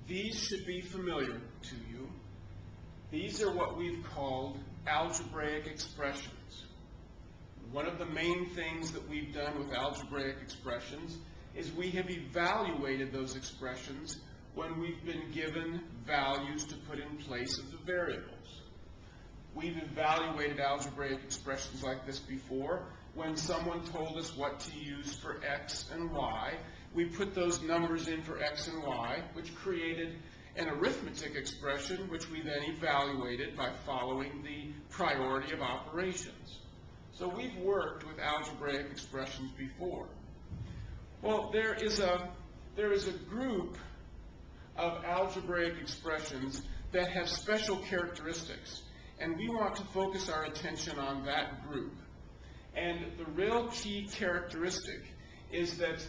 These should be familiar to you. These are what we've called algebraic expressions. One of the main things that we've done with algebraic expressions is we have evaluated those expressions when we've been given values to put in place of the variables. We've evaluated algebraic expressions like this before. When someone told us what to use for x and y, we put those numbers in for x and y, which created an arithmetic expression, which we then evaluated by following the priority of operations. So we've worked with algebraic expressions before. Well, there is a group of algebraic expressions that have special characteristics, and we want to focus our attention on that group. And the real key characteristic is that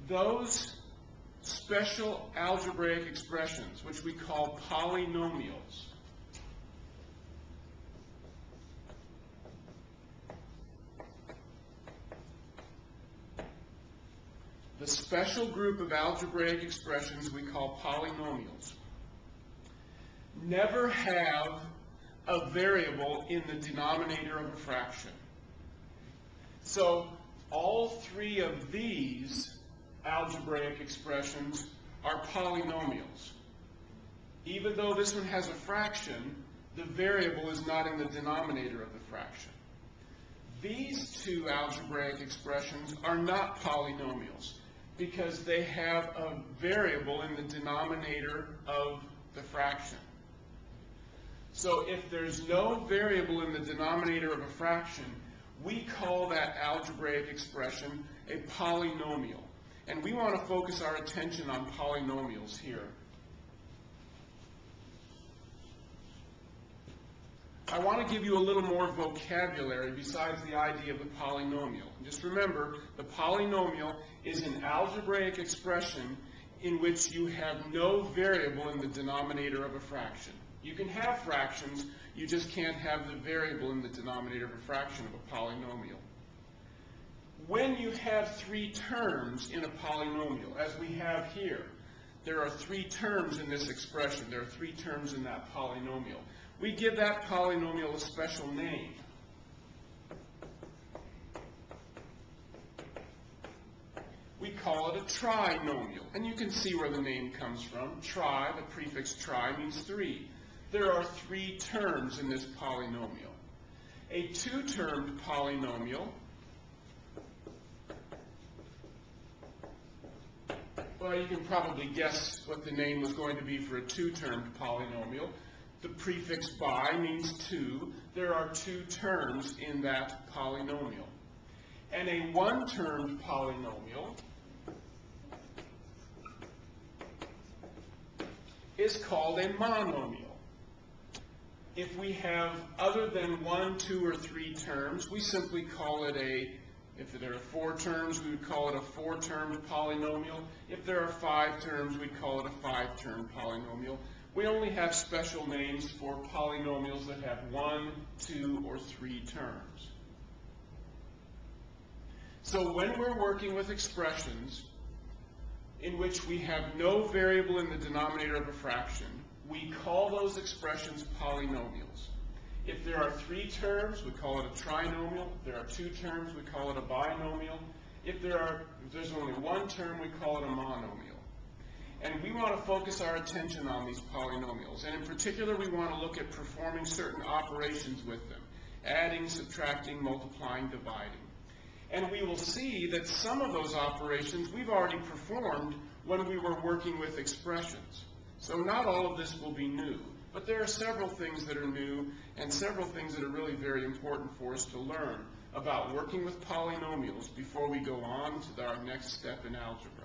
those special algebraic expressions, which we call polynomials, the special group of algebraic expressions we call polynomials never have a variable in the denominator of a fraction. So all three of these algebraic expressions are polynomials. Even though this one has a fraction, the variable is not in the denominator of the fraction. These two algebraic expressions are not polynomials because they have a variable in the denominator of the fraction. So if there's no variable in the denominator of a fraction, we call that algebraic expression a polynomial. And we want to focus our attention on polynomials here. I want to give you a little more vocabulary besides the idea of the polynomial. Just remember, the polynomial is an algebraic expression in which you have no variable in the denominator of a fraction. You can have fractions, you just can't have the variable in the denominator of a fraction of a polynomial. When you have three terms in a polynomial, as we have here, there are three terms in this expression. There are three terms in that polynomial. We give that polynomial a special name. We call it a trinomial. And you can see where the name comes from. Tri, the prefix tri, means three. There are three terms in this polynomial. A two-termed polynomial, well, you can probably guess what the name was going to be for a two-termed polynomial. The prefix bi means two. There are two terms in that polynomial. And a one-termed polynomial is called a monomial. If we have other than one, two, or three terms, we simply call it if there are four terms, we would call it a four-termed polynomial. If there are five terms, we'd call it a five-termed polynomial. We only have special names for polynomials that have one, two, or three terms. So when we're working with expressions in which we have no variable in the denominator of a fraction, we call those expressions polynomials. If there are three terms, we call it a trinomial. If there are two terms, we call it a binomial. If there's only one term, we call it a monomial. And we want to focus our attention on these polynomials. And in particular, we want to look at performing certain operations with them. Adding, subtracting, multiplying, dividing. And we will see that some of those operations we've already performed when we were working with expressions. So not all of this will be new. But there are several things that are new and several things that are really very important for us to learn about working with polynomials before we go on to our next step in algebra.